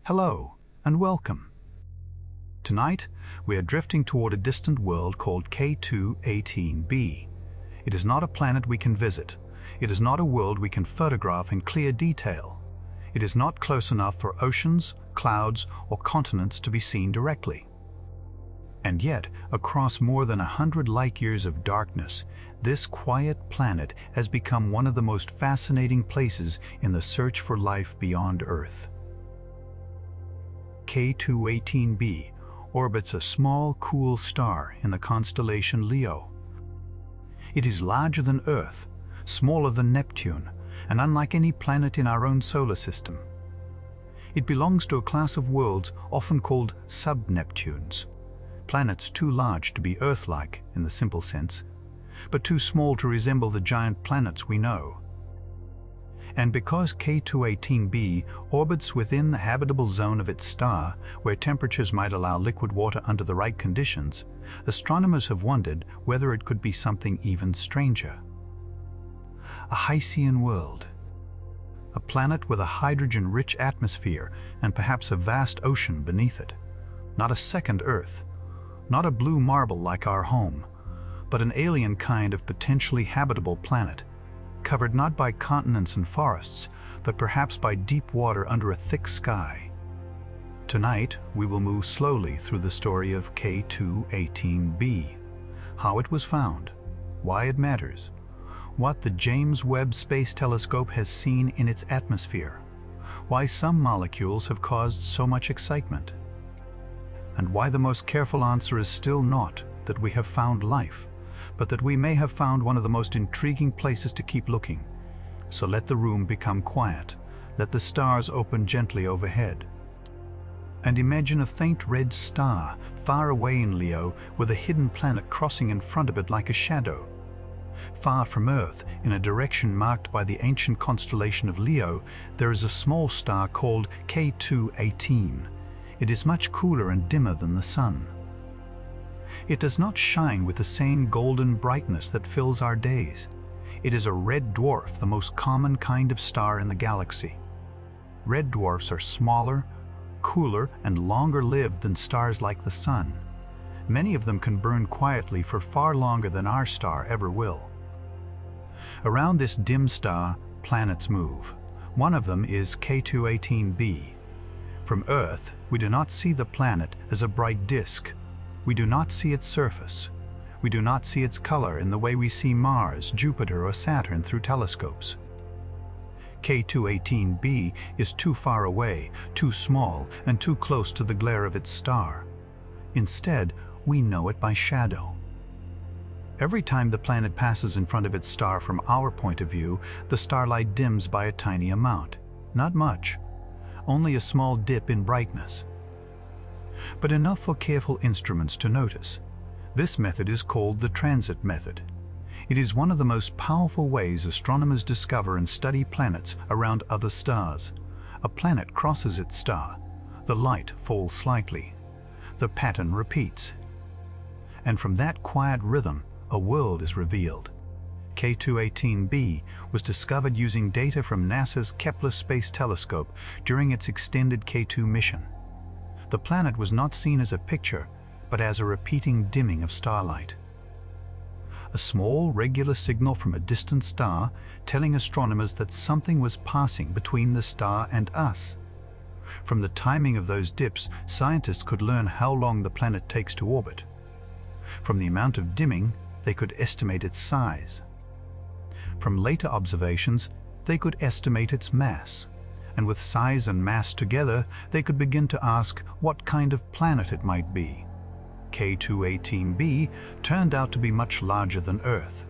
Hello and welcome. Tonight, we are drifting toward a distant world called K2-18b. It is not a planet we can visit. It is not a world we can photograph in clear detail. It is not close enough for oceans, clouds, or continents to be seen directly. And yet, across more than 100 light-years of darkness, this quiet planet has become one of the most fascinating places in the search for life beyond Earth. K2-18b orbits a small, cool star in the constellation Leo. It is larger than Earth, smaller than Neptune, and unlike any planet in our own solar system. It belongs to a class of worlds often called sub-Neptunes, planets too large to be Earth-like in the simple sense, but too small to resemble the giant planets we know. And because K2-18b orbits within the habitable zone of its star, where temperatures might allow liquid water under the right conditions, astronomers have wondered whether it could be something even stranger. A Hycean world. A planet with a hydrogen-rich atmosphere and perhaps a vast ocean beneath it. Not a second Earth. Not a blue marble like our home, but an alien kind of potentially habitable planet, covered not by continents and forests, but perhaps by deep water under a thick sky. Tonight, we will move slowly through the story of K2-18b, how it was found, why it matters, what the James Webb Space Telescope has seen in its atmosphere, why some molecules have caused so much excitement, and why the most careful answer is still not that we have found life, but that we may have found one of the most intriguing places to keep looking. So let the room become quiet, let the stars open gently overhead. And imagine a faint red star far away in Leo with a hidden planet crossing in front of it like a shadow. Far from Earth, in a direction marked by the ancient constellation of Leo, there is a small star called K2-18. It is much cooler and dimmer than the Sun. It does not shine with the same golden brightness that fills our days. It is a red dwarf, the most common kind of star in the galaxy. Red dwarfs are smaller, cooler, and longer-lived than stars like the Sun. Many of them can burn quietly for far longer than our star ever will. Around this dim star, planets move. One of them is K2-18b. From Earth, we do not see the planet as a bright disk. We do not see its surface. We do not see its color in the way we see Mars, Jupiter, or Saturn through telescopes. K2-18b is too far away, too small, and too close to the glare of its star. Instead, we know it by shadow. Every time the planet passes in front of its star from our point of view, the starlight dims by a tiny amount. Not much. Only a small dip in brightness. But enough for careful instruments to notice. This method is called the transit method. It is one of the most powerful ways astronomers discover and study planets around other stars. A planet crosses its star. The light falls slightly. The pattern repeats. And from that quiet rhythm, a world is revealed. K2-18b was discovered using data from NASA's Kepler Space Telescope during its extended K2 mission. The planet was not seen as a picture, but as a repeating dimming of starlight. A small, regular signal from a distant star telling astronomers that something was passing between the star and us. From the timing of those dips, scientists could learn how long the planet takes to orbit. From the amount of dimming, they could estimate its size. From later observations, they could estimate its mass. And with size and mass together, they could begin to ask what kind of planet it might be. K2-18b turned out to be much larger than Earth.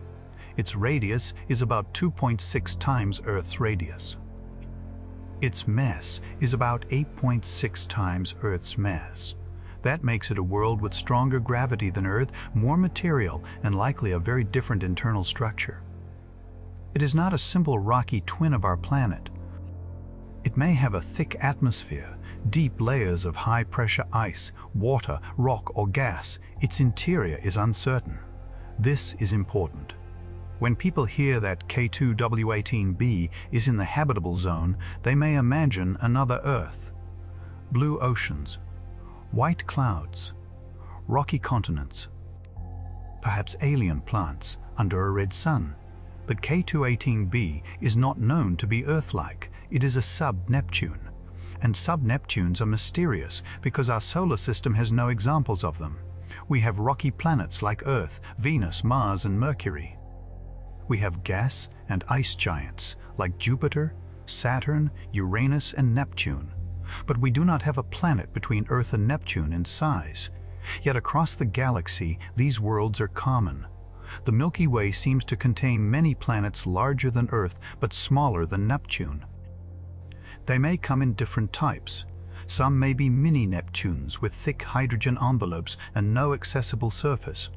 Its radius is about 2.6 times Earth's radius. Its mass is about 8.6 times Earth's mass. That makes it a world with stronger gravity than Earth, more material, and likely a very different internal structure. It is not a simple rocky twin of our planet. It may have a thick atmosphere, deep layers of high-pressure ice, water, rock, or gas. Its interior is uncertain. This is important. When people hear that K2-18b is in the habitable zone, they may imagine another Earth. blue oceans, white clouds, rocky continents, perhaps alien plants under a red sun. But K2-18b is not known to be Earth-like. It is a sub-Neptune. And sub-Neptunes are mysterious because our solar system has no examples of them. We have rocky planets like Earth, Venus, Mars, and Mercury. We have gas and ice giants like Jupiter, Saturn, Uranus, and Neptune. But we do not have a planet between Earth and Neptune in size. Yet across the galaxy, these worlds are common. The Milky Way seems to contain many planets larger than Earth but smaller than Neptune. They may come in different types. Some may be mini-Neptunes with thick hydrogen envelopes and no accessible surface.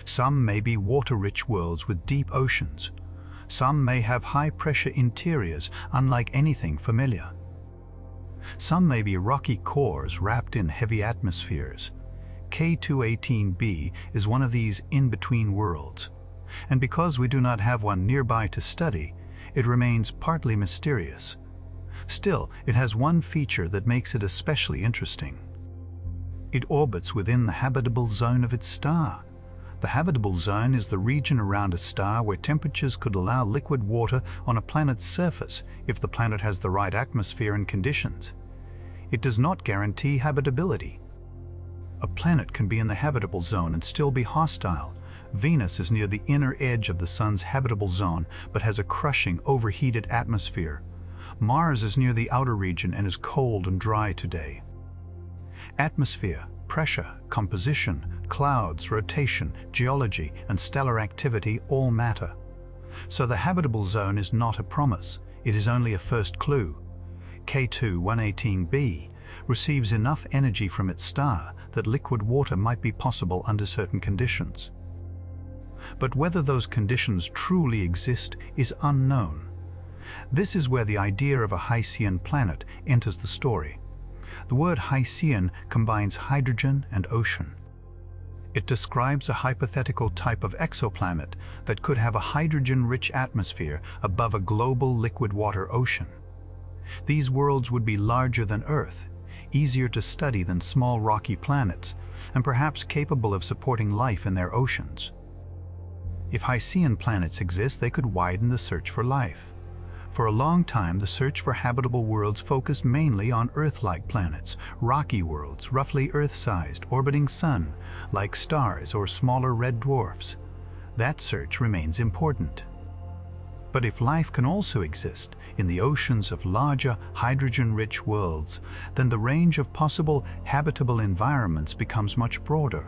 Some may be water-rich worlds with deep oceans. Some may have high-pressure interiors unlike anything familiar. Some may be rocky cores wrapped in heavy atmospheres. K2-18b is one of these in-between worlds. And because we do not have one nearby to study, it remains partly mysterious. Still, it has one feature that makes it especially interesting. It orbits within the habitable zone of its star. The habitable zone is the region around a star where temperatures could allow liquid water on a planet's surface if the planet has the right atmosphere and conditions. It does not guarantee habitability. A planet can be in the habitable zone and still be hostile. Venus is near the inner edge of the Sun's habitable zone but has a crushing, overheated atmosphere. Mars is near the outer region and is cold and dry today. Atmosphere, pressure, composition, clouds, rotation, geology, and stellar activity all matter. So the habitable zone is not a promise, it is only a first clue. K2-18b receives enough energy from its star that liquid water might be possible under certain conditions. But whether those conditions truly exist is unknown. This is where the idea of a Hycean planet enters the story. The word Hycean combines hydrogen and ocean. It describes a hypothetical type of exoplanet that could have a hydrogen-rich atmosphere above a global liquid water ocean. These worlds would be larger than Earth, easier to study than small rocky planets, and perhaps capable of supporting life in their oceans. If Hycean planets exist, they could widen the search for life. For a long time, the search for habitable worlds focused mainly on Earth-like planets, rocky worlds, roughly Earth-sized, orbiting Sun, like stars or smaller red dwarfs. That search remains important. But if life can also exist in the oceans of larger, hydrogen-rich worlds, then the range of possible habitable environments becomes much broader.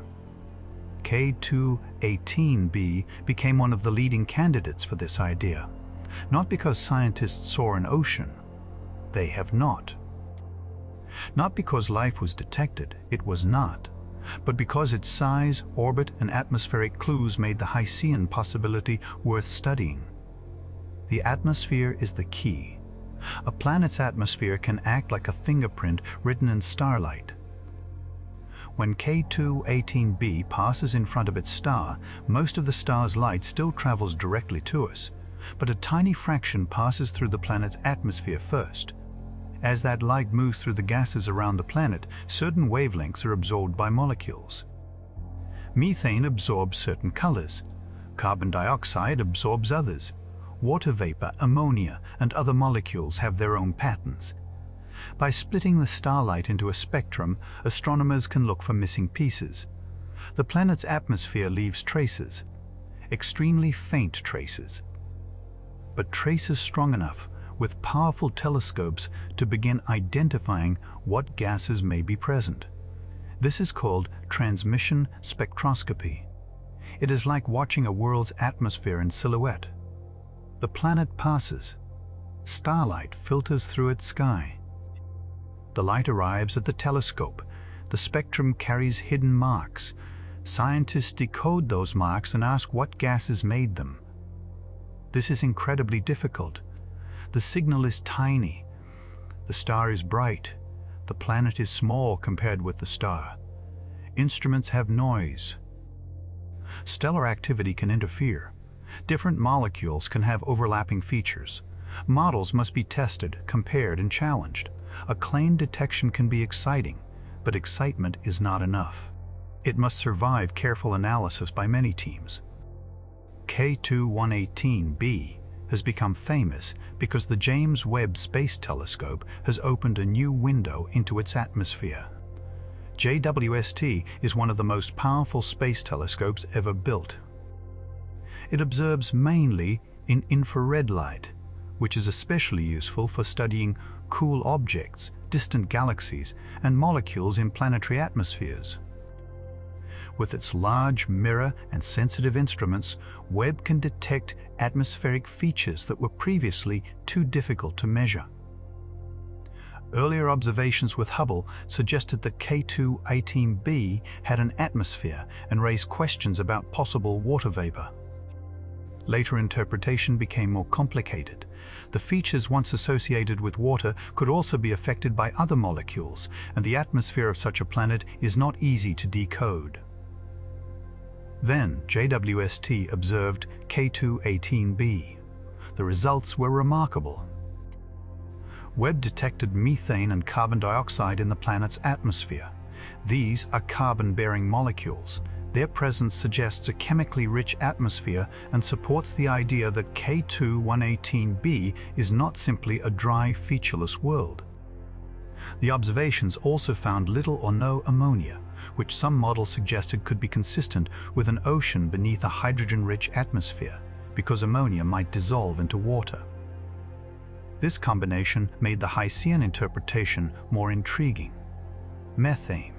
K2-18b became one of the leading candidates for this idea. Not because scientists saw an ocean. They have not. Not because life was detected, it was not, but because its size, orbit, and atmospheric clues made the Hycean possibility worth studying. The atmosphere is the key. A planet's atmosphere can act like a fingerprint written in starlight. When K2-18b passes in front of its star, most of the star's light still travels directly to us, but a tiny fraction passes through the planet's atmosphere first. As that light moves through the gases around the planet, certain wavelengths are absorbed by molecules. Methane absorbs certain colors. Carbon dioxide absorbs others. Water vapor, ammonia, and other molecules have their own patterns. By splitting the starlight into a spectrum, astronomers can look for missing pieces. The planet's atmosphere leaves traces, extremely faint traces, but traces strong enough with powerful telescopes to begin identifying what gases may be present. This is called transmission spectroscopy. It is like watching a world's atmosphere in silhouette. The planet passes. Starlight filters through its sky. The light arrives at the telescope. The spectrum carries hidden marks. Scientists decode those marks and ask what gases made them. This is incredibly difficult. The signal is tiny. The star is bright. The planet is small compared with the star. Instruments have noise. Stellar activity can interfere. Different molecules can have overlapping features. Models must be tested, compared, and challenged. A claimed detection can be exciting, but excitement is not enough. It must survive careful analysis by many teams. K2-18b has become famous because the James Webb Space Telescope has opened a new window into its atmosphere. JWST is one of the most powerful space telescopes ever built. It observes mainly in infrared light, which is especially useful for studying cool objects, distant galaxies, and molecules in planetary atmospheres. With its large mirror and sensitive instruments, Webb can detect atmospheric features that were previously too difficult to measure. Earlier observations with Hubble suggested that K2-18b had an atmosphere and raised questions about possible water vapor. Later interpretation became more complicated. The features once associated with water could also be affected by other molecules, and the atmosphere of such a planet is not easy to decode. Then JWST observed K2-18b. The results were remarkable. Webb detected methane and carbon dioxide in the planet's atmosphere. These are carbon-bearing molecules. Their presence suggests a chemically rich atmosphere and supports the idea that K2-18b is not simply a dry, featureless world. The observations also found little or no ammonia, which some models suggested could be consistent with an ocean beneath a hydrogen-rich atmosphere, because ammonia might dissolve into water. This combination made the High-Sierra interpretation more intriguing. Methane,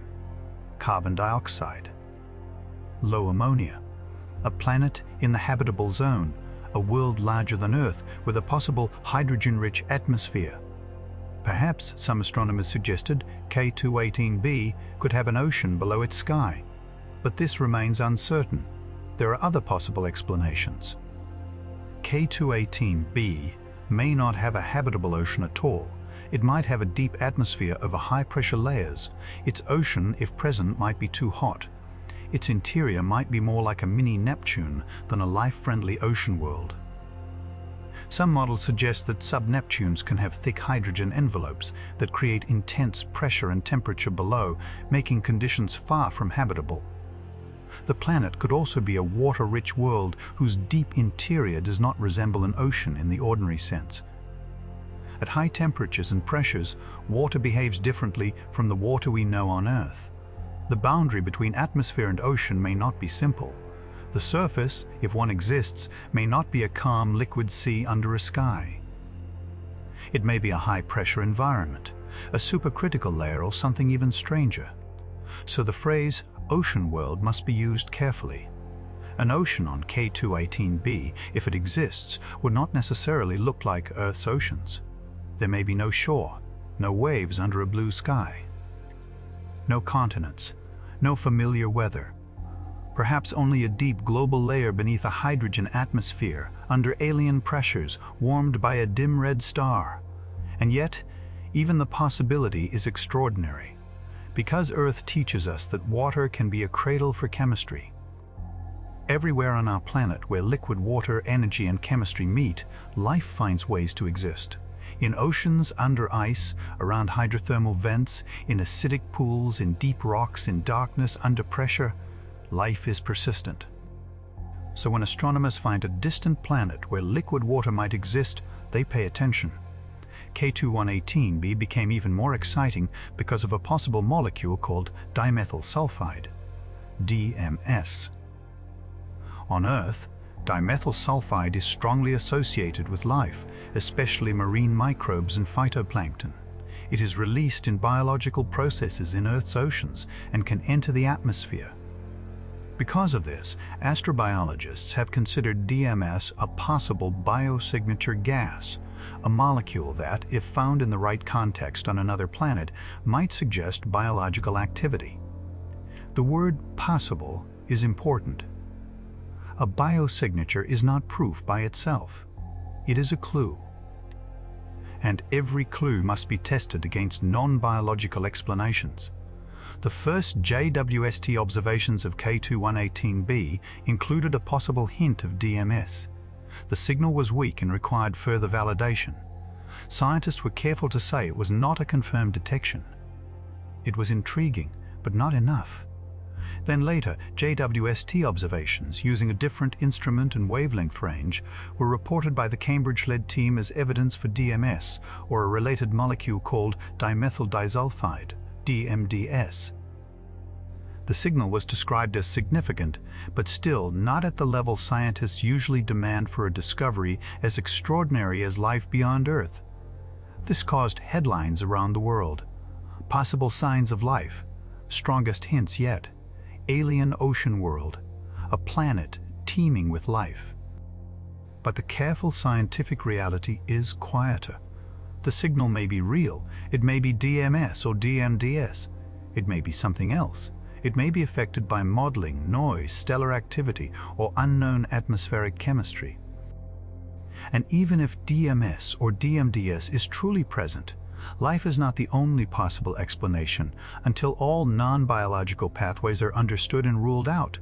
carbon dioxide, low ammonia, a planet in the habitable zone, a world larger than Earth with a possible hydrogen-rich atmosphere. Perhaps, some astronomers suggested, K2-18b could have an ocean below its sky, but this remains uncertain. There are other possible explanations. K2-18b may not have a habitable ocean at all. It might have a deep atmosphere over high-pressure layers. Its ocean, if present, might be too hot. Its interior might be more like a mini Neptune than a life-friendly ocean world. Some models suggest that sub-Neptunes can have thick hydrogen envelopes that create intense pressure and temperature below, making conditions far from habitable. The planet could also be a water-rich world whose deep interior does not resemble an ocean in the ordinary sense. At high temperatures and pressures, water behaves differently from the water we know on Earth. The boundary between atmosphere and ocean may not be simple. The surface, if one exists, may not be a calm liquid sea under a sky. It may be a high-pressure environment, a supercritical layer, or something even stranger. So the phrase ocean world must be used carefully. An ocean on K2-18b, if it exists, would not necessarily look like Earth's oceans. There may be no shore, no waves under a blue sky, no continents, no familiar weather. Perhaps only a deep global layer beneath a hydrogen atmosphere, under alien pressures, warmed by a dim red star. And yet, even the possibility is extraordinary, because Earth teaches us that water can be a cradle for chemistry. Everywhere on our planet where liquid water, energy, and chemistry meet, life finds ways to exist. In oceans, under ice, around hydrothermal vents, in acidic pools, in deep rocks, in darkness, under pressure, life is persistent. So when astronomers find a distant planet where liquid water might exist, they pay attention. K2-18b became even more exciting because of a possible molecule called dimethyl sulfide, DMS. On Earth, dimethyl sulfide is strongly associated with life, especially marine microbes and phytoplankton. It is released in biological processes in Earth's oceans and can enter the atmosphere. Because of this, astrobiologists have considered DMS a possible biosignature gas, a molecule that, if found in the right context on another planet, might suggest biological activity. The word possible is important. A biosignature is not proof by itself. It is a clue. And every clue must be tested against non-biological explanations. The first JWST observations of K2-18b included a possible hint of DMS. The signal was weak and required further validation. Scientists were careful to say it was not a confirmed detection. It was intriguing, but not enough. Then later, JWST observations using a different instrument and wavelength range were reported by the Cambridge-led team as evidence for DMS, or a related molecule called dimethyl disulfide, DMDS. The signal was described as significant, but still not at the level scientists usually demand for a discovery as extraordinary as life beyond Earth. This caused headlines around the world. Possible signs of life, strongest hints yet. Alien ocean world, a planet teeming with life. But the careful scientific reality is quieter. The signal may be real, it may be DMS or DMDS, it may be something else. It may be affected by modeling, noise, stellar activity, or unknown atmospheric chemistry. And even if DMS or DMDS is truly present, life is not the only possible explanation until all non-biological pathways are understood and ruled out.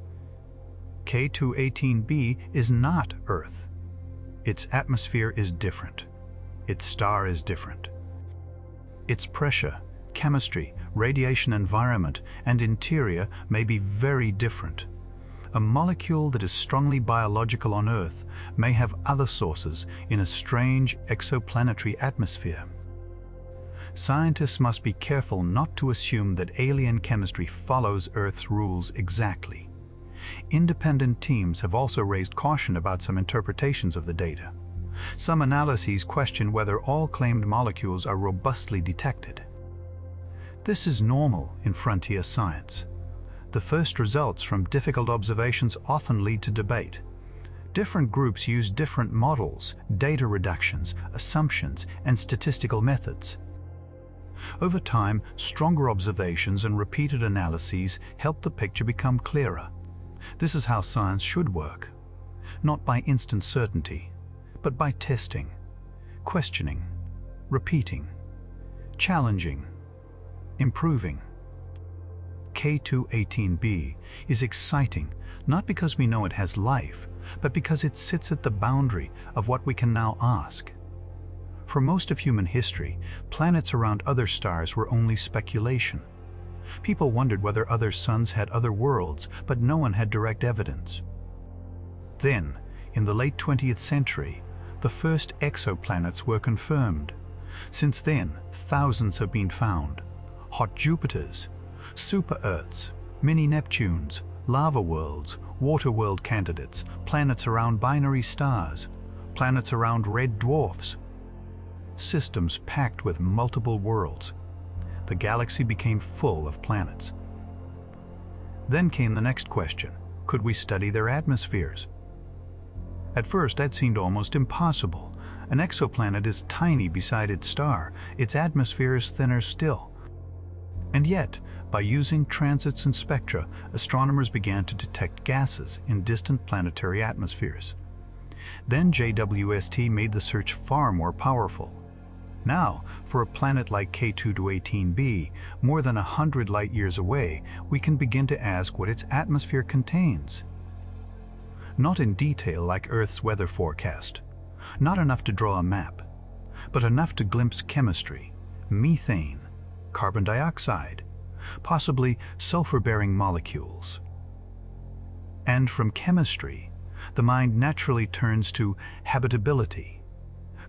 K2-18b is not Earth. Its atmosphere is different. Its star is different. Its pressure, chemistry, radiation environment, and interior may be very different. A molecule that is strongly biological on Earth may have other sources in a strange exoplanetary atmosphere. Scientists must be careful not to assume that alien chemistry follows Earth's rules exactly. Independent teams have also raised caution about some interpretations of the data. Some analyses question whether all claimed molecules are robustly detected. This is normal in frontier science. The first results from difficult observations often lead to debate. Different groups use different models, data reductions, assumptions, and statistical methods. Over time, stronger observations and repeated analyses help the picture become clearer. This is how science should work. Not by instant certainty, but by testing, questioning, repeating, challenging, improving. K2-18b is exciting not because we know it has life, but because it sits at the boundary of what we can now ask. For most of human history, planets around other stars were only speculation. People wondered whether other suns had other worlds, but no one had direct evidence. Then, in the late 20th century, the first exoplanets were confirmed. Since then, thousands have been found. Hot Jupiters, super-Earths, mini-Neptunes, lava worlds, water world candidates, planets around binary stars, planets around red dwarfs. Systems packed with multiple worlds. The galaxy became full of planets. Then came the next question: could we study their atmospheres? At first, that seemed almost impossible. An exoplanet is tiny beside its star. Its atmosphere is thinner still. And yet, by using transits and spectra, astronomers began to detect gases in distant planetary atmospheres. Then JWST made the search far more powerful. Now, for a planet like K2-18b, more than 100 light-years away, we can begin to ask what its atmosphere contains. Not in detail like Earth's weather forecast, not enough to draw a map, but enough to glimpse chemistry, methane, carbon dioxide, possibly sulfur-bearing molecules. And from chemistry, the mind naturally turns to habitability.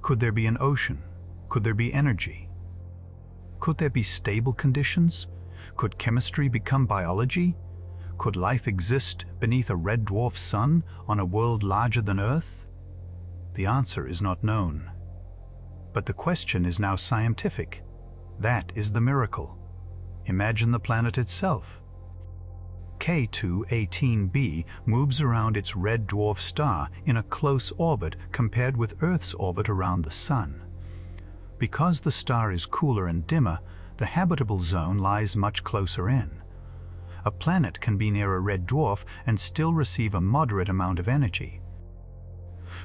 Could there be an ocean? Could there be energy? Could there be stable conditions? Could chemistry become biology? Could life exist beneath a red dwarf sun on a world larger than Earth? The answer is not known. But the question is now scientific. That is the miracle. Imagine the planet itself. K2-18b moves around its red dwarf star in a close orbit compared with Earth's orbit around the Sun. Because the star is cooler and dimmer, the habitable zone lies much closer in. A planet can be near a red dwarf and still receive a moderate amount of energy.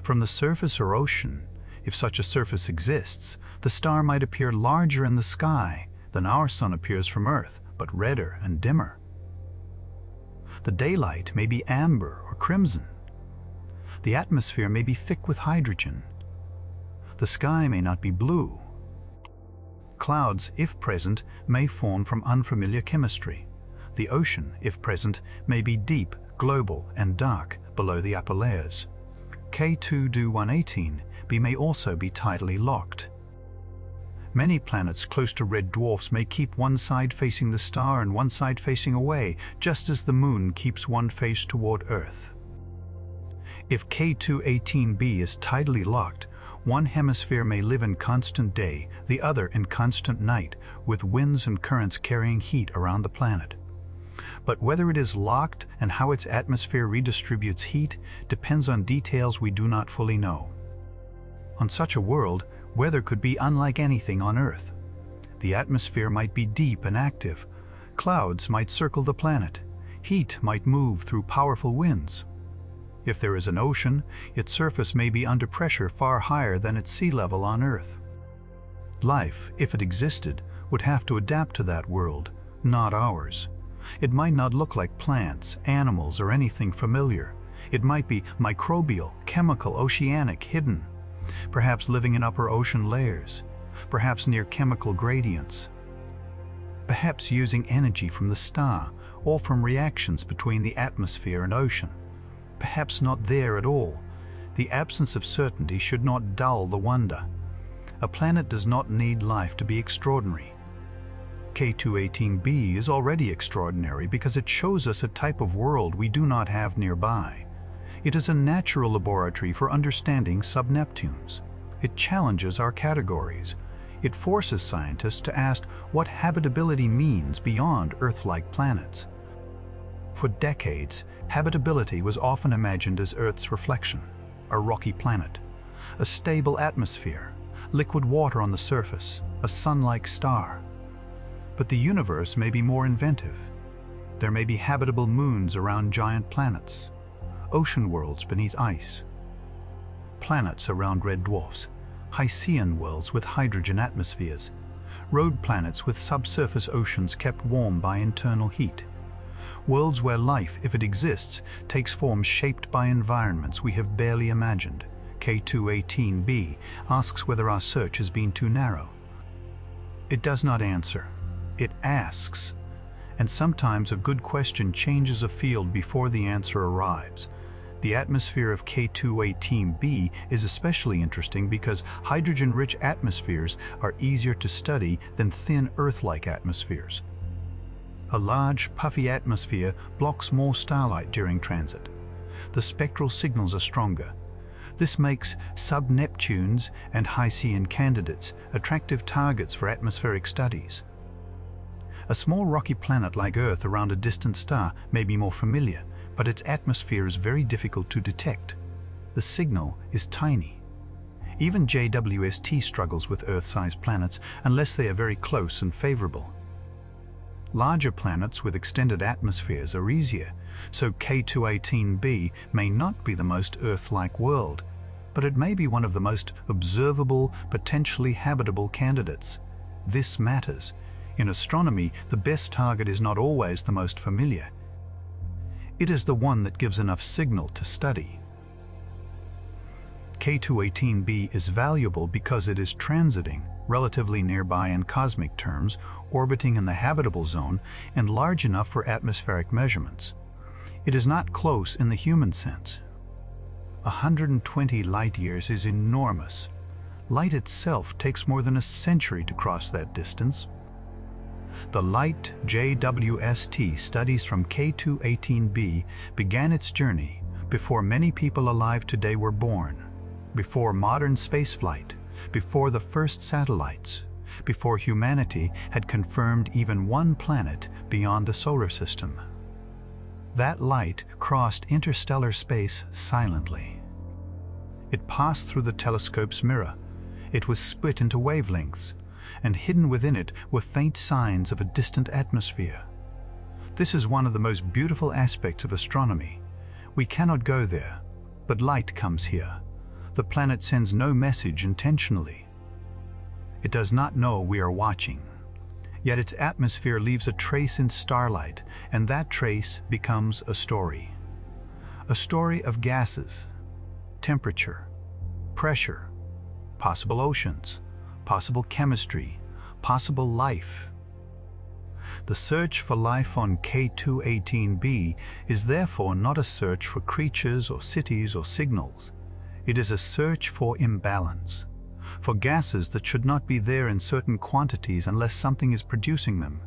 From the surface or ocean, if such a surface exists, the star might appear larger in the sky than our Sun appears from Earth, but redder and dimmer. The daylight may be amber or crimson. The atmosphere may be thick with hydrogen. The sky may not be blue. Clouds, if present, may form from unfamiliar chemistry. The ocean, if present, may be deep, global, and dark below the upper layers. K2-18b may also be tidally locked. Many planets close to red dwarfs may keep one side facing the star and one side facing away, just as the Moon keeps one face toward Earth. If K2-18b is tidally locked, one hemisphere may live in constant day, the other in constant night, with winds and currents carrying heat around the planet. But whether it is locked and how its atmosphere redistributes heat depends on details we do not fully know. On such a world, weather could be unlike anything on Earth. The atmosphere might be deep and active. Clouds might circle the planet. Heat might move through powerful winds. If there is an ocean, its surface may be under pressure far higher than its sea level on Earth. Life, if it existed, would have to adapt to that world, not ours. It might not look like plants, animals, or anything familiar. It might be microbial, chemical, oceanic, hidden. Perhaps living in upper ocean layers. Perhaps near chemical gradients. Perhaps using energy from the star, or from reactions between the atmosphere and ocean. Perhaps not there at all. The absence of certainty should not dull the wonder. A planet does not need life to be extraordinary. K2-18b is already extraordinary because it shows us a type of world we do not have nearby. It is a natural laboratory for understanding sub-Neptunes. It challenges our categories. It forces scientists to ask what habitability means beyond Earth-like planets. For decades, habitability was often imagined as Earth's reflection, a rocky planet, a stable atmosphere, liquid water on the surface, a sun-like star. But the universe may be more inventive. There may be habitable moons around giant planets, ocean worlds beneath ice, planets around red dwarfs, Hycean worlds with hydrogen atmospheres, road planets with subsurface oceans kept warm by internal heat, worlds where life, if it exists, takes forms shaped by environments we have barely imagined. K2-18b asks whether our search has been too narrow. It does not answer. It asks. And sometimes a good question changes a field before the answer arrives. The atmosphere of K2-18b is especially interesting because hydrogen-rich atmospheres are easier to study than thin Earth-like atmospheres. A large, puffy atmosphere blocks more starlight during transit. The spectral signals are stronger. This makes sub-Neptunes and Hycean candidates attractive targets for atmospheric studies. A small rocky planet like Earth around a distant star may be more familiar, but its atmosphere is very difficult to detect. The signal is tiny. Even JWST struggles with Earth-sized planets unless they are very close and favorable. Larger planets with extended atmospheres are easier, so K2-18b may not be the most Earth-like world, but it may be one of the most observable, potentially habitable candidates. This matters. In astronomy, the best target is not always the most familiar. It is the one that gives enough signal to study. K2-18b is valuable because it is transiting, relatively nearby in cosmic terms, orbiting in the habitable zone, and large enough for atmospheric measurements. It is not close in the human sense. 120 light-years is enormous. Light itself takes more than a century to cross that distance. The light JWST studies from K2-18b began its journey before many people alive today were born, before modern spaceflight, before the first satellites, before humanity had confirmed even one planet beyond the solar system. That light crossed interstellar space silently. It passed through the telescope's mirror. It was split into wavelengths, and hidden within it were faint signs of a distant atmosphere. This is one of the most beautiful aspects of astronomy. We cannot go there, but light comes here. The planet sends no message intentionally. It does not know we are watching. Yet its atmosphere leaves a trace in starlight, and that trace becomes a story. A story of gases, temperature, pressure, possible oceans, possible chemistry, possible life. The search for life on K2-18b is therefore not a search for creatures or cities or signals. It is a search for imbalance, for gases that should not be there in certain quantities unless something is producing them,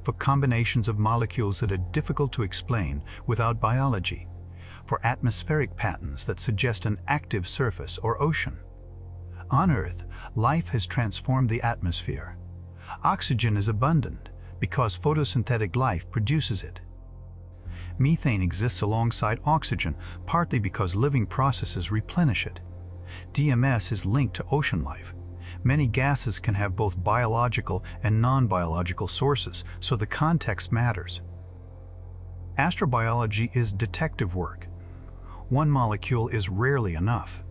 for combinations of molecules that are difficult to explain without biology, for atmospheric patterns that suggest an active surface or ocean. On Earth, life has transformed the atmosphere. Oxygen is abundant because photosynthetic life produces it. Methane exists alongside oxygen, partly because living processes replenish it. DMS is linked to ocean life. Many gases can have both biological and non-biological sources, so the context matters. Astrobiology is detective work. One molecule is rarely enough.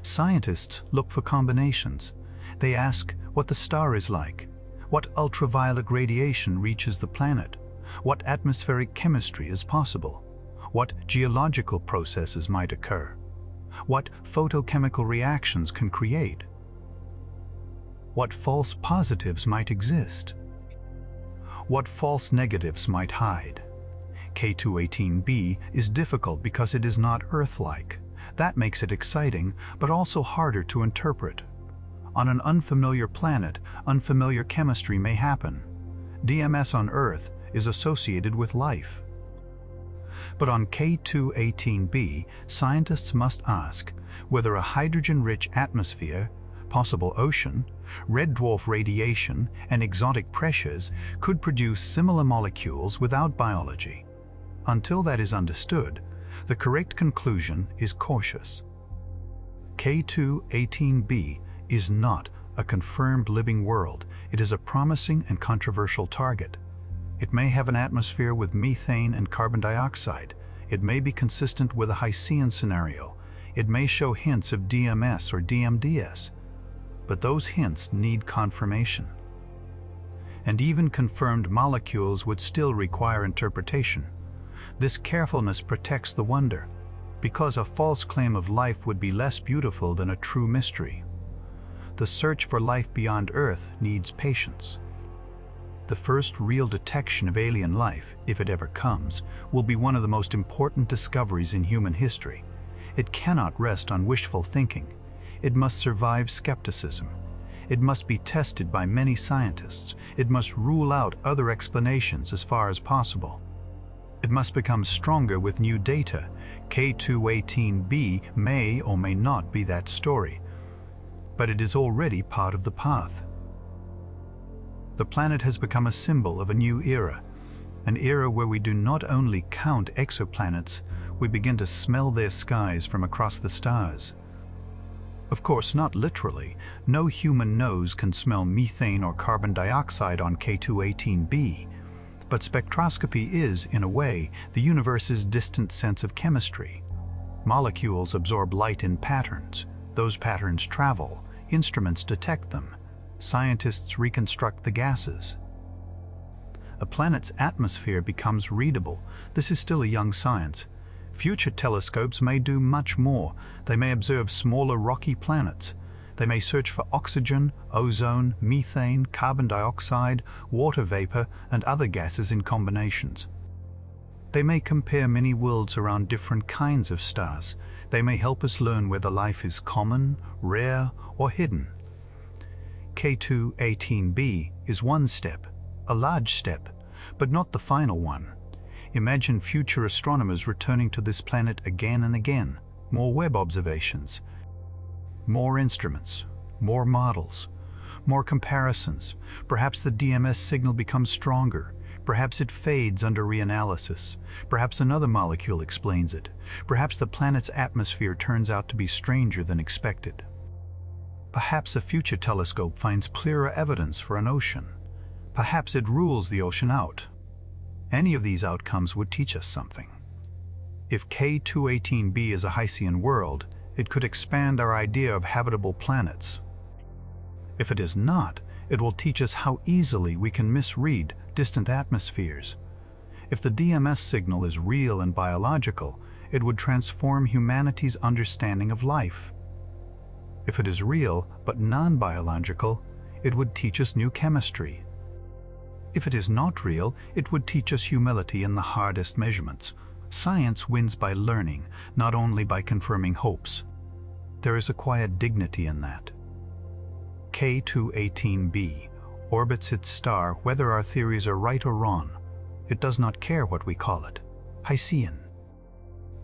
Scientists look for combinations. They ask what the star is like, what ultraviolet radiation reaches the planet, what atmospheric chemistry is possible, what geological processes might occur, what photochemical reactions can create, what false positives might exist, what false negatives might hide. K2-18b is difficult because it is not Earth-like. That makes it exciting, but also harder to interpret. On an unfamiliar planet, unfamiliar chemistry may happen. DMS on Earth is associated with life. But on K2-18b, scientists must ask whether a hydrogen-rich atmosphere, possible ocean, red dwarf radiation, and exotic pressures could produce similar molecules without biology. Until that is understood, the correct conclusion is cautious. K2-18b is not a confirmed living world. It is a promising and controversial target. It may have an atmosphere with methane and carbon dioxide. It may be consistent with a Hycean scenario. It may show hints of DMS or DMDS. But those hints need confirmation. And even confirmed molecules would still require interpretation. This carefulness protects the wonder, because a false claim of life would be less beautiful than a true mystery. The search for life beyond Earth needs patience. The first real detection of alien life, if it ever comes, will be one of the most important discoveries in human history. It cannot rest on wishful thinking. It must survive skepticism. It must be tested by many scientists. It must rule out other explanations as far as possible. It must become stronger with new data. K2-18b may or may not be that story, but it is already part of the path. The planet has become a symbol of a new era, an era where we do not only count exoplanets, we begin to smell their skies from across the stars. Of course, not literally. No human nose can smell methane or carbon dioxide on K2-18b, but spectroscopy is, in a way, the universe's distant sense of chemistry. Molecules absorb light in patterns. Those patterns travel. Instruments detect them. Scientists reconstruct the gases. A planet's atmosphere becomes readable. This is still a young science. Future telescopes may do much more. They may observe smaller rocky planets. They may search for oxygen, ozone, methane, carbon dioxide, water vapor, and other gases in combinations. They may compare many worlds around different kinds of stars. They may help us learn whether life is common, rare, or hidden. K2-18b is one step, a large step, but not the final one. Imagine future astronomers returning to this planet again and again. More Webb observations, more instruments, more models, more comparisons. Perhaps the DMS signal becomes stronger. Perhaps it fades under reanalysis. Perhaps another molecule explains it. Perhaps the planet's atmosphere turns out to be stranger than expected. Perhaps a future telescope finds clearer evidence for an ocean. Perhaps it rules the ocean out. Any of these outcomes would teach us something. If K2-18b is a Hycean world, it could expand our idea of habitable planets. If it is not, it will teach us how easily we can misread distant atmospheres. If the DMS signal is real and biological, it would transform humanity's understanding of life. If it is real but non-biological, it would teach us new chemistry. If it is not real, it would teach us humility in the hardest measurements. Science wins by learning, not only by confirming hopes. There is a quiet dignity in that. K2-18b orbits its star whether our theories are right or wrong. It does not care what we call it. Hycean.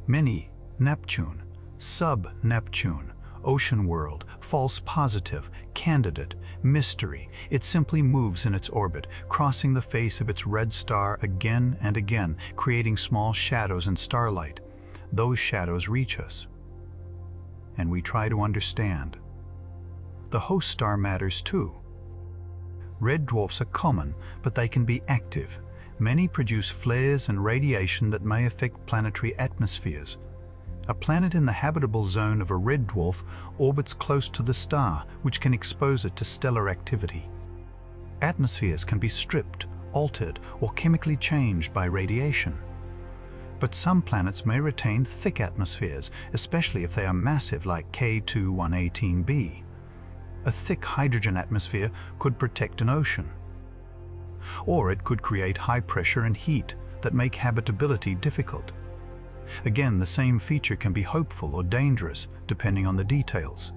Many, Neptune, sub-Neptune, ocean world, false positive, candidate, mystery. It simply moves in its orbit, crossing the face of its red star again and again, creating small shadows in starlight. Those shadows reach us, and we try to understand. The host star matters too. Red dwarfs are common, but they can be active. Many produce flares and radiation that may affect planetary atmospheres. A planet in the habitable zone of a red dwarf orbits close to the star, which can expose it to stellar activity. Atmospheres can be stripped, altered, or chemically changed by radiation. But some planets may retain thick atmospheres, especially if they are massive like K2-18b. A thick hydrogen atmosphere could protect an ocean. Or it could create high pressure and heat that make habitability difficult. Again, the same feature can be hopeful or dangerous, depending on the details.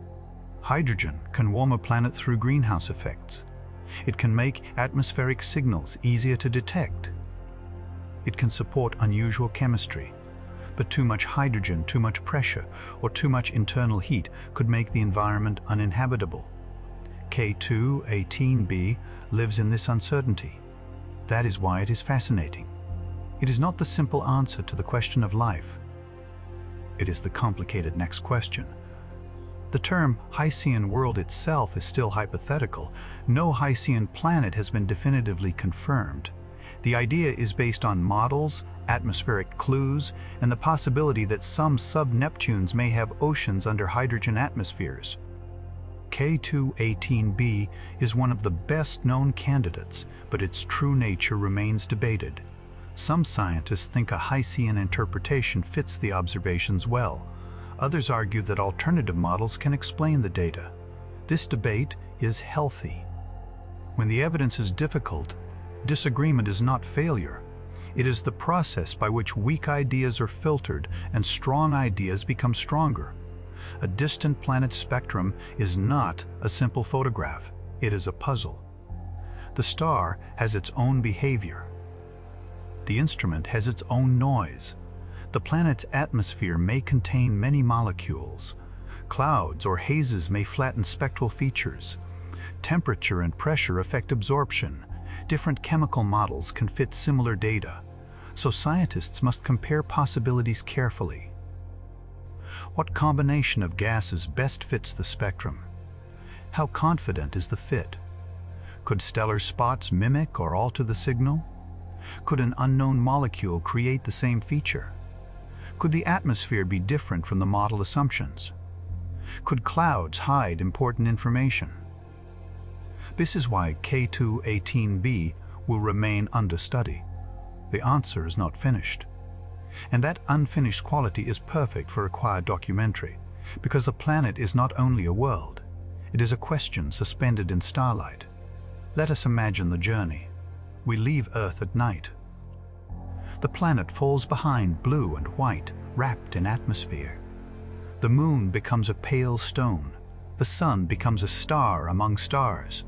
Hydrogen can warm a planet through greenhouse effects. It can make atmospheric signals easier to detect. It can support unusual chemistry. But too much hydrogen, too much pressure, or too much internal heat could make the environment uninhabitable. K2-18b lives in this uncertainty. That is why it is fascinating. It is not the simple answer to the question of life. It is the complicated next question. The term Hycean world itself is still hypothetical. No Hycean planet has been definitively confirmed. The idea is based on models, atmospheric clues, and the possibility that some sub-Neptunes may have oceans under hydrogen atmospheres. K2-18b is one of the best-known candidates, but its true nature remains debated. Some scientists think a Hycean interpretation fits the observations well. Others argue that alternative models can explain the data. This debate is healthy. When the evidence is difficult, disagreement is not failure. It is the process by which weak ideas are filtered and strong ideas become stronger. A distant planet's spectrum is not a simple photograph. It is a puzzle. The star has its own behavior. The instrument has its own noise. The planet's atmosphere may contain many molecules. Clouds or hazes may flatten spectral features. Temperature and pressure affect absorption. Different chemical models can fit similar data. So scientists must compare possibilities carefully. What combination of gases best fits the spectrum? How confident is the fit? Could stellar spots mimic or alter the signal? Could an unknown molecule create the same feature? Could the atmosphere be different from the model assumptions? Could clouds hide important information? This is why K2-18b will remain under study. The answer is not finished. And that unfinished quality is perfect for a quiet documentary, because the planet is not only a world, it is a question suspended in starlight. Let us imagine the journey. We leave Earth at night. The planet falls behind blue and white, wrapped in atmosphere. The moon becomes a pale stone. The sun becomes a star among stars.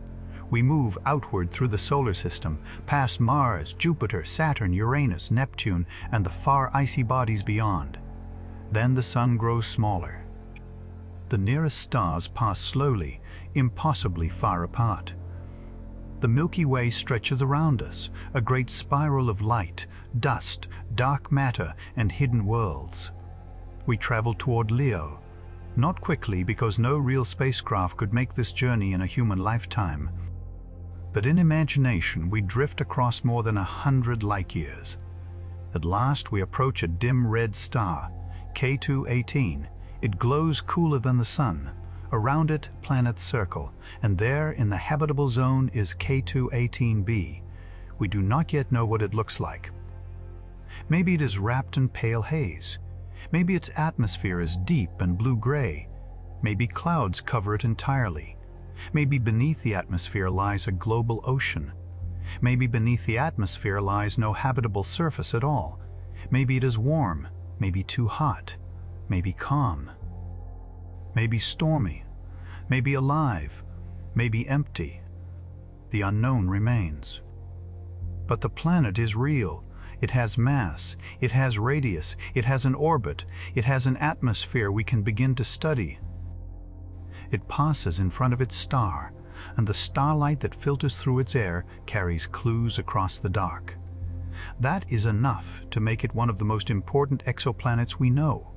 We move outward through the solar system, past Mars, Jupiter, Saturn, Uranus, Neptune, and the far icy bodies beyond. Then the sun grows smaller. The nearest stars pass slowly, impossibly far apart. The Milky Way stretches around us, a great spiral of light, dust, dark matter, and hidden worlds. We travel toward Leo, not quickly because no real spacecraft could make this journey in a human lifetime. But in imagination, we drift across more than 100 light-years. At last, we approach a dim red star, K2-18. It glows cooler than the sun. Around it, planets circle, and there in the habitable zone is K2-18b. We do not yet know what it looks like. Maybe it is wrapped in pale haze. Maybe its atmosphere is deep and blue-gray. Maybe clouds cover it entirely. Maybe beneath the atmosphere lies a global ocean. Maybe beneath the atmosphere lies no habitable surface at all. Maybe it is warm, maybe too hot, maybe calm, maybe stormy, maybe alive, maybe empty. The unknown remains. But the planet is real. It has mass, it has radius, it has an orbit, it has an atmosphere we can begin to study. It passes in front of its star, and the starlight that filters through its air carries clues across the dark. That is enough to make it one of the most important exoplanets we know.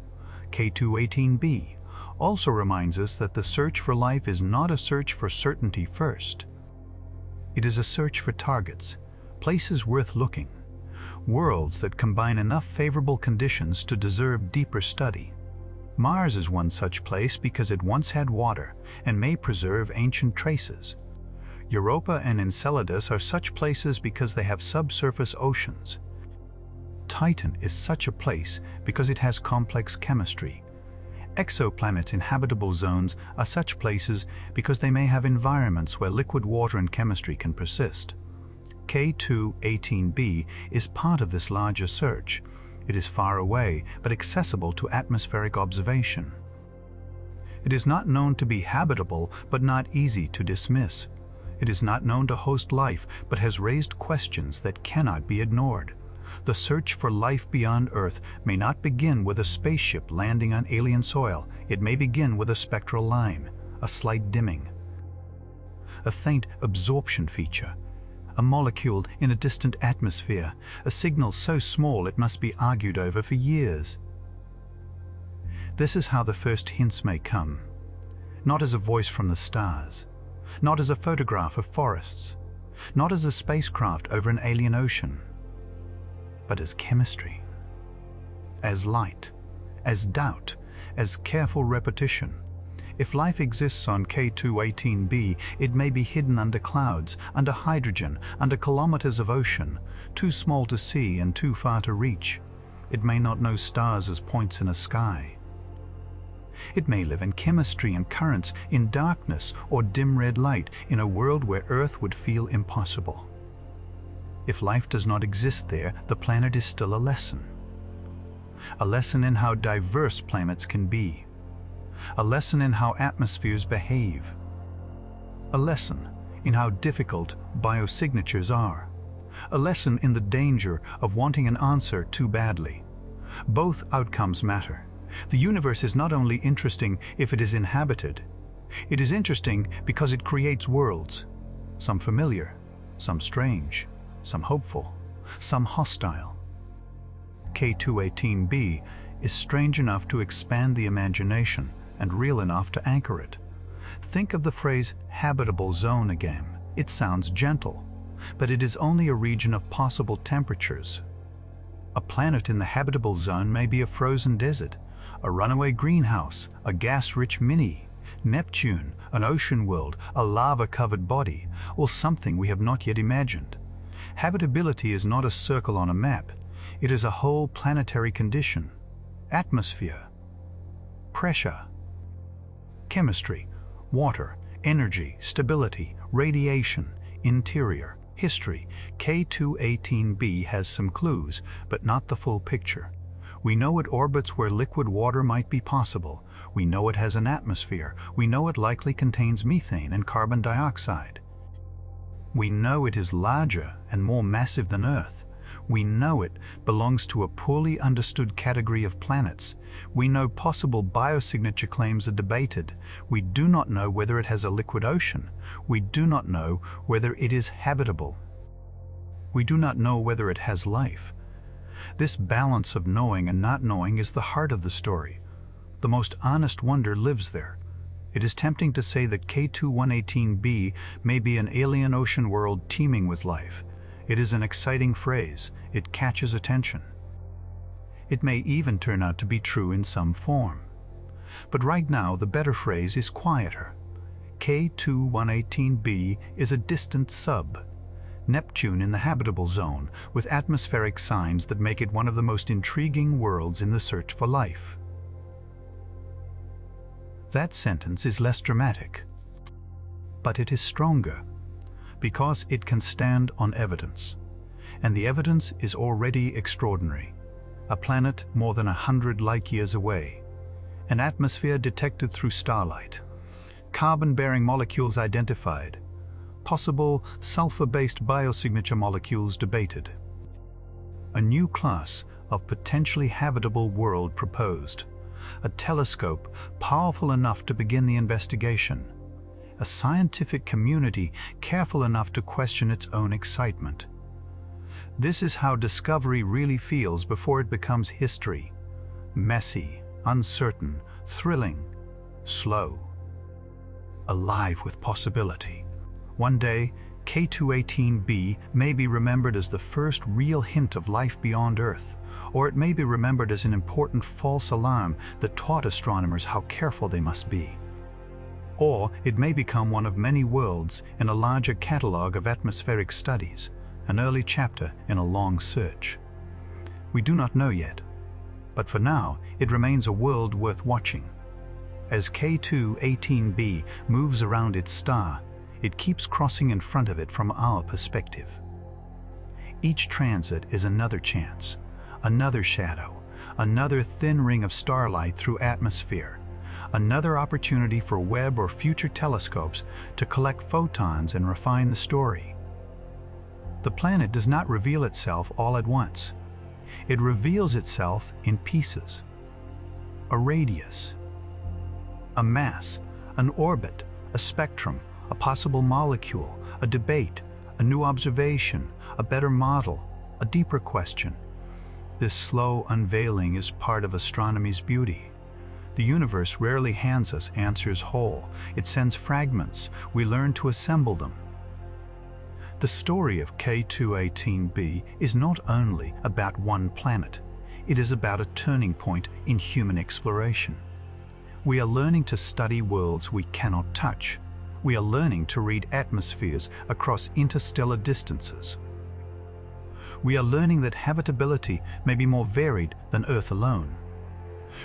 K2-18b also reminds us that the search for life is not a search for certainty first. It is a search for targets, places worth looking, worlds that combine enough favorable conditions to deserve deeper study. Mars is one such place because it once had water and may preserve ancient traces. Europa and Enceladus are such places because they have subsurface oceans. Titan is such a place because it has complex chemistry. Exoplanets in habitable zones are such places because they may have environments where liquid water and chemistry can persist. K2-18b is part of this larger search. It is far away, but accessible to atmospheric observation. It is not known to be habitable, but not easy to dismiss. It is not known to host life, but has raised questions that cannot be ignored. The search for life beyond Earth may not begin with a spaceship landing on alien soil. It may begin with a spectral line, a slight dimming, a faint absorption feature, a molecule in a distant atmosphere, a signal so small it must be argued over for years. This is how the first hints may come, not as a voice from the stars, not as a photograph of forests, not as a spacecraft over an alien ocean, but as chemistry, as light, as doubt, as careful repetition. If life exists on K2-18b, it may be hidden under clouds, under hydrogen, under kilometers of ocean, too small to see and too far to reach. It may not know stars as points in a sky. It may live in chemistry and currents, in darkness or dim red light, in a world where Earth would feel impossible. If life does not exist there, the planet is still a lesson. A lesson in how diverse planets can be. A lesson in how atmospheres behave. A lesson in how difficult biosignatures are. A lesson in the danger of wanting an answer too badly. Both outcomes matter. The universe is not only interesting if it is inhabited. It is interesting because it creates worlds, some familiar, some strange, some hopeful, some hostile. K2-18b is strange enough to expand the imagination and real enough to anchor it. Think of the phrase habitable zone again. It sounds gentle, but it is only a region of possible temperatures. A planet in the habitable zone may be a frozen desert, a runaway greenhouse, a gas-rich mini, Neptune, an ocean world, a lava-covered body, or something we have not yet imagined. Habitability is not a circle on a map. It is a whole planetary condition. Atmosphere, pressure, chemistry, water, energy, stability, radiation, interior, history. K2-18b has some clues, but not the full picture. We know it orbits where liquid water might be possible. We know it has an atmosphere. We know it likely contains methane and carbon dioxide. We know it is larger and more massive than Earth. We know it belongs to a poorly understood category of planets. We know possible biosignature claims are debated. We do not know whether it has a liquid ocean. We do not know whether it is habitable. We do not know whether it has life. This balance of knowing and not knowing is the heart of the story. The most honest wonder lives there. It is tempting to say that K2-18b may be an alien ocean world teeming with life. It is an exciting phrase. It catches attention. It may even turn out to be true in some form. But right now, the better phrase is quieter. K2-18b is a distant sub. Neptune in the habitable zone, with atmospheric signs that make it one of the most intriguing worlds in the search for life. That sentence is less dramatic. But it is stronger, because it can stand on evidence. And the evidence is already extraordinary. A planet more than 100 light-years away. An atmosphere detected through starlight. Carbon-bearing molecules identified. Possible sulfur-based biosignature molecules debated. A new class of potentially habitable world proposed. A telescope powerful enough to begin the investigation. A scientific community careful enough to question its own excitement. This is how discovery really feels before it becomes history. Messy, uncertain, thrilling, slow. Alive with possibility. One day, K2-18b may be remembered as the first real hint of life beyond Earth, or it may be remembered as an important false alarm that taught astronomers how careful they must be. Or it may become one of many worlds in a larger catalogue of atmospheric studies, an early chapter in a long search. We do not know yet, but for now it remains a world worth watching. As K2-18b moves around its star, it keeps crossing in front of it from our perspective. Each transit is another chance, another shadow, another thin ring of starlight through atmosphere, another opportunity for Webb or future telescopes to collect photons and refine the story. The planet does not reveal itself all at once. It reveals itself in pieces. A radius, a mass, an orbit, a spectrum, a possible molecule, a debate, a new observation, a better model, a deeper question. This slow unveiling is part of astronomy's beauty. The universe rarely hands us answers whole. It sends fragments. We learn to assemble them. The story of K2-18b is not only about one planet. It is about a turning point in human exploration. We are learning to study worlds we cannot touch. We are learning to read atmospheres across interstellar distances. We are learning that habitability may be more varied than Earth alone.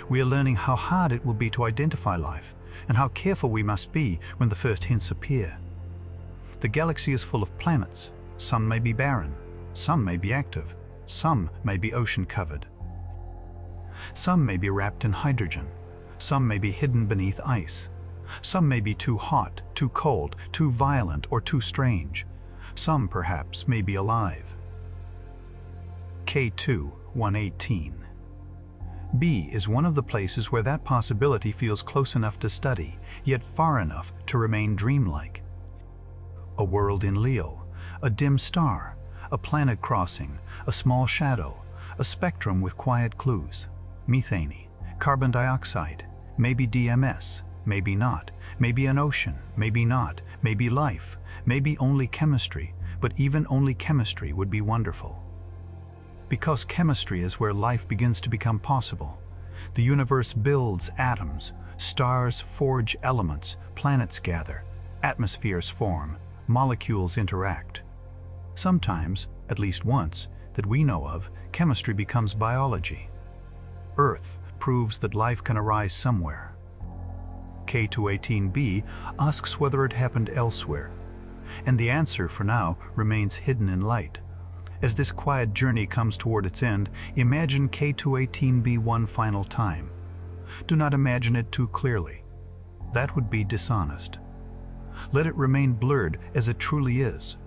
We are learning how hard it will be to identify life, and how careful we must be when the first hints appear. The galaxy is full of planets. Some may be barren, some may be active, some may be ocean-covered. Some may be wrapped in hydrogen, some may be hidden beneath ice. Some may be too hot, too cold, too violent, or too strange. Some, perhaps, may be alive. K2-18. B is one of the places where that possibility feels close enough to study, yet far enough to remain dreamlike. A world in Leo, a dim star, a planet crossing, a small shadow, a spectrum with quiet clues, methane, carbon dioxide, maybe DMS, maybe not, maybe an ocean, maybe not, maybe life, maybe only chemistry, but even only chemistry would be wonderful. Because chemistry is where life begins to become possible. The universe builds atoms, stars forge elements, planets gather, atmospheres form, molecules interact. Sometimes, at least once, that we know of, chemistry becomes biology. Earth proves that life can arise somewhere. K2-18b asks whether it happened elsewhere, and the answer for now remains hidden in light. As this quiet journey comes toward its end, imagine K2-18b one final time. Do not imagine it too clearly. That would be dishonest. Let it remain blurred as it truly is.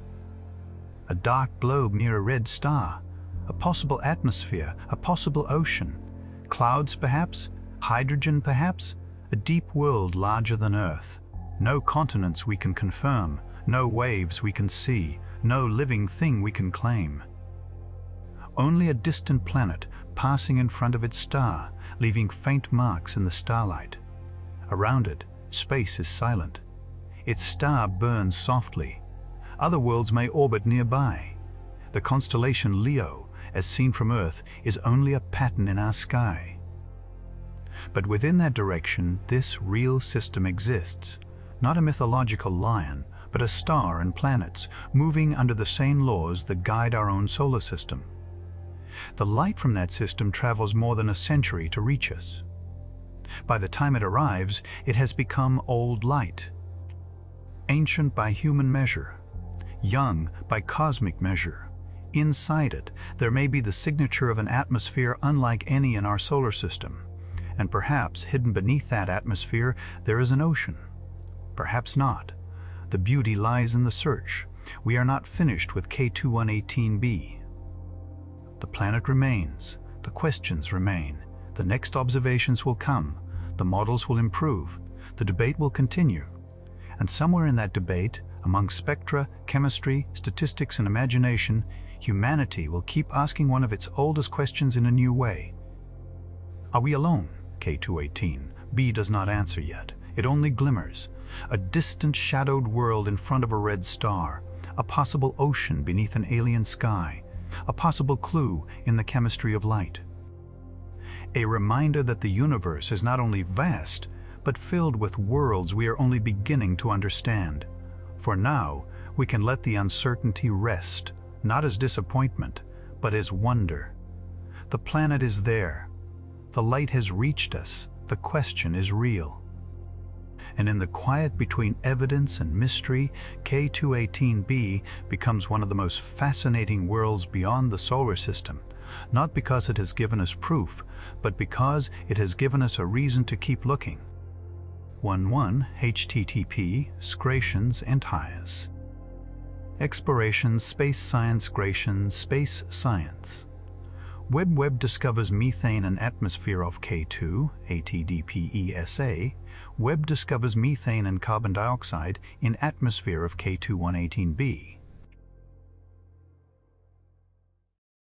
A dark globe near a red star, a possible atmosphere, a possible ocean, clouds perhaps, hydrogen perhaps, a deep world larger than Earth. No continents we can confirm, no waves we can see, no living thing we can claim. Only a distant planet passing in front of its star, leaving faint marks in the starlight. Around it, space is silent. Its star burns softly. Other worlds may orbit nearby. The constellation Leo, as seen from Earth, is only a pattern in our sky. But within that direction, this real system exists. Not a mythological lion, but a star and planets, moving under the same laws that guide our own solar system. The light from that system travels more than a century to reach us. By the time it arrives, it has become old light. Ancient by human measure, young by cosmic measure. Inside it, there may be the signature of an atmosphere unlike any in our solar system. And perhaps hidden beneath that atmosphere, there is an ocean. Perhaps not. The beauty lies in the search. We are not finished with K2-18b. The planet remains. The questions remain. The next observations will come. The models will improve. The debate will continue. And somewhere in that debate, among spectra, chemistry, statistics, and imagination, humanity will keep asking one of its oldest questions in a new way. Are we alone? K2-18. B does not answer yet. It only glimmers. A distant shadowed world in front of a red star. A possible ocean beneath an alien sky. A possible clue in the chemistry of light. A reminder that the universe is not only vast, but filled with worlds we are only beginning to understand. For now, we can let the uncertainty rest, not as disappointment, but as wonder. The planet is there. The light has reached us. The question is real. And in the quiet between evidence and mystery, K2-18b becomes one of the most fascinating worlds beyond the solar system, not because it has given us proof, but because it has given us a reason to keep looking. 11 http Scrations and Highs. Exploration Space Science Gration Space Science. Web discovers methane and atmosphere of K2, ATDPESA. Web discovers methane and carbon dioxide in atmosphere of K2-18b.